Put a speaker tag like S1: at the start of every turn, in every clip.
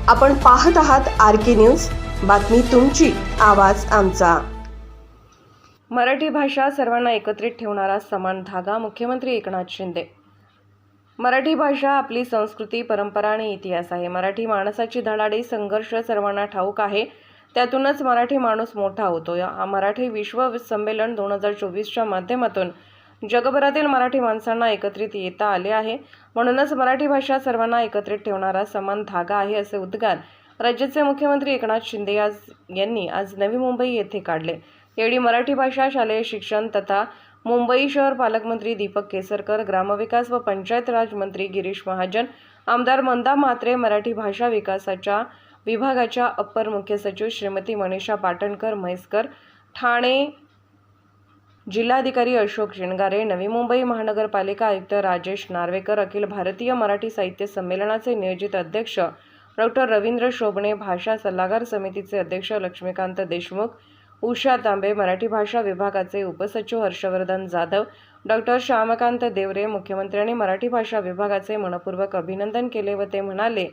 S1: आपण पाहत आहात RK न्यूज, बातमी तुमची, आवाज आमचा।
S2: मराठी भाषा सर्वांना एकत्रित ठेवणारा समान धागा। मुख्यमंत्री एकनाथ शिंदे। मराठी भाषा आपली संस्कृती, परंपरा आणि इतिहास आहे। मराठी माणसाची धडाडी, संघर्ष सर्वांना ठाऊक आहे। त्यातूनच मराठी माणूस मोठा होतो। या मराठी विश्व संमेलन 2024च्या माध्यमातून जगभरातील मराठी माणसांना एकत्रित येता आले आहे। म्हणूनच मराठी भाषा सर्वांना एकत्रित ठेवणारा समान धागा आहे, असे उद्गार राज्याचे मुख्यमंत्री एकनाथ शिंदे यांनी आज नवी मुंबई येथे काढले। यावेळी मराठी भाषा, शालेय शिक्षण तथा मुंबई शहर पालकमंत्री दीपक केसरकर, ग्रामविकास व पंचायत राज मंत्री गिरीश महाजन, आमदार मंदा म्हात्रे, मराठी भाषा विकासाच्या विभागाच्या अप्पर मुख्य सचिव श्रीमती मनीषा पाटणकर म्हैसकर, ठाणे जिल्हाधिकारी अशोक शिणगारे, नवी मुंबई महानगरपालिका आयुक्त राजेश नार्वेकर, अखिल भारतीय मराठी साहित्य संमेलनाचे नियोजित अध्यक्ष डॉक्टर रवींद्र शोभणे, भाषा सल्लागार समितीचे अध्यक्ष लक्ष्मीकांत देशमुख, उषा तांबे, मराठी भाषा विभागाचे उपसचिव हर्षवर्धन जाधव, डॉक्टर श्यामकांत देवरे, मुख्यमंत्र्यांनी मराठी भाषा विभागाचे मनपूर्वक अभिनंदन केले व ते म्हणाले,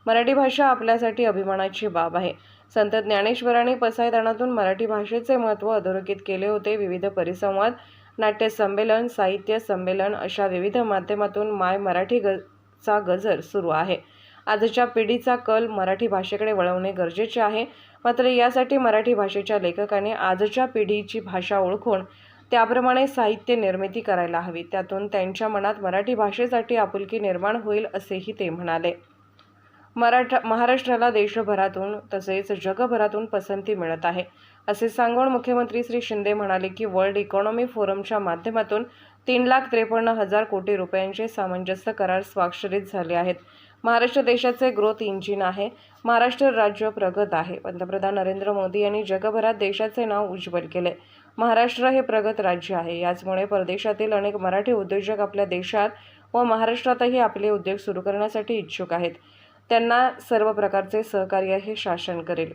S2: मराठी भाषा आपल्यासाठी अभिमानाची बाब आहे। संत ज्ञानेश्वरांनी पसायदानातून मराठी भाषेचे महत्त्व अधोरेखित केले होते। विविध परिसंवाद, नाट्य संमेलन, साहित्य संमेलन अशा विविध माध्यमातून माय मराठी चा गजर सुरू आहे। आजच्या पिढीचा कल मराठी भाषेकडे वळवणे गरजेचे आहे। मात्र यासाठी मराठी भाषेच्या लेखकांनी आजच्या पिढीची भाषा ओळखून त्याप्रमाणे साहित्य निर्मिती करायला हवी। त्यातून त्यांच्या मनात मराठी भाषेसाठी आपुलकी निर्माण होईल, असेही ते म्हणाले। महाराष्ट्राला देशभरातून तसेच जगभरातून पसंती मिळत आहे, असे सांगून मुख्यमंत्री श्री शिंदे म्हणाले की वर्ल्ड इकॉनॉमी फोरमच्या माध्यमातून 3,53,000 कोटी रुपयांचे सामंजस्य करार स्वाक्षरित झाले आहेत। महाराष्ट्र देशाचे ग्रोथ इंजिन आहे। महाराष्ट्र राज्य प्रगत आहे। पंतप्रधान नरेंद्र मोदी यांनी जगभरात देशाचे नाव उज्ज्वल केले। महाराष्ट्र हे प्रगत राज्य आहे। याचमुळे परदेशातील अनेक मराठी उद्योजक आपल्या देशात व महाराष्ट्रातही आपले उद्योग सुरू करण्यासाठी इच्छुक आहेत। त्यांना सर्व प्रकारचे सहकार्य हे शासन करेल।